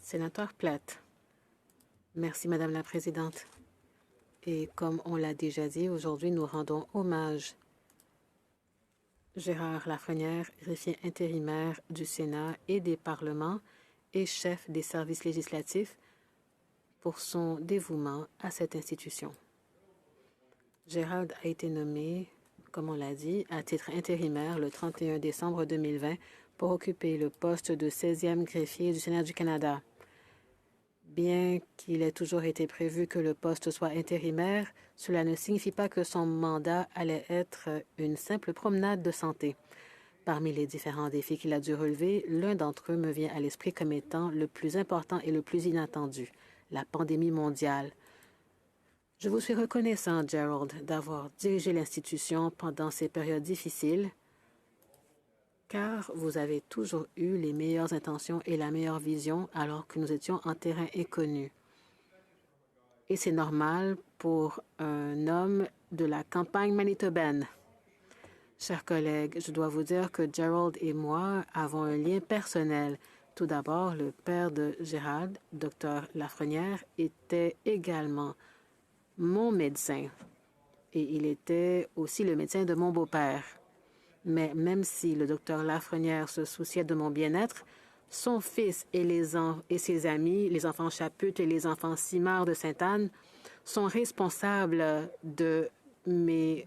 Sénateur Platt. Merci, Madame la Présidente. Et comme on l'a déjà dit, aujourd'hui, nous rendons hommage Gérard Lafrenière, greffier intérimaire du Sénat et des parlements et chef des services législatifs, pour son dévouement à cette institution. Gérard a été nommé, comme on l'a dit, à titre intérimaire le 31 décembre 2020 pour occuper le poste de 16e greffier du Sénat du Canada. Bien qu'il ait toujours été prévu que le poste soit intérimaire, cela ne signifie pas que son mandat allait être une simple promenade de santé. Parmi les différents défis qu'il a dû relever, l'un d'entre eux me vient à l'esprit comme étant le plus important et le plus inattendu, la pandémie mondiale. Je vous suis reconnaissant, Gerald, d'avoir dirigé l'institution pendant ces périodes difficiles, car vous avez toujours eu les meilleures intentions et la meilleure vision alors que nous étions en terrain inconnu. Et c'est normal pour un homme de la campagne manitobaine. Chers collègues, je dois vous dire que Gerald et moi avons un lien personnel. Tout d'abord, le père de Gérald, Dr Lafrenière, était également mon médecin et il était aussi le médecin de mon beau-père. Mais même si le docteur Lafrenière se souciait de mon bien-être, son fils et ses amis, les enfants Chaput et les enfants Simard de Sainte-Anne, sont responsables de mes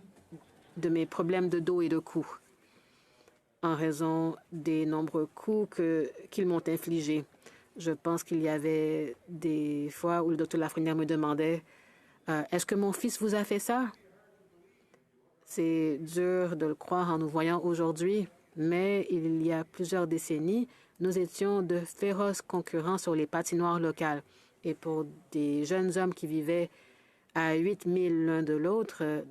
problèmes de dos et de cou en raison des nombreux coups qu'ils m'ont infligés. Je pense qu'il y avait des fois où le docteur Lafrenière me demandait « Est-ce que mon fils vous a fait ça? » C'est dur de le croire en nous voyant aujourd'hui, mais il y a plusieurs décennies, nous étions de féroces concurrents sur les patinoires locales. Et pour des jeunes hommes qui vivaient à 8 milles l'un de l'autre,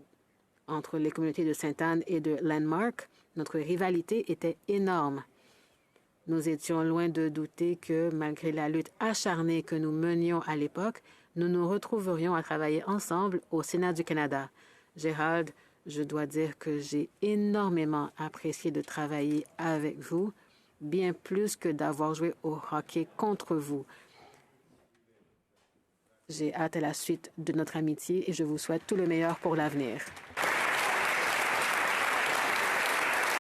entre les communautés de Sainte-Anne et de Landmark, notre rivalité était énorme. Nous étions loin de douter que, malgré la lutte acharnée que nous menions à l'époque, nous nous retrouverions à travailler ensemble au Sénat du Canada. Gérald, je dois dire que j'ai énormément apprécié de travailler avec vous, bien plus que d'avoir joué au hockey contre vous. J'ai hâte à la suite de notre amitié et je vous souhaite tout le meilleur pour l'avenir.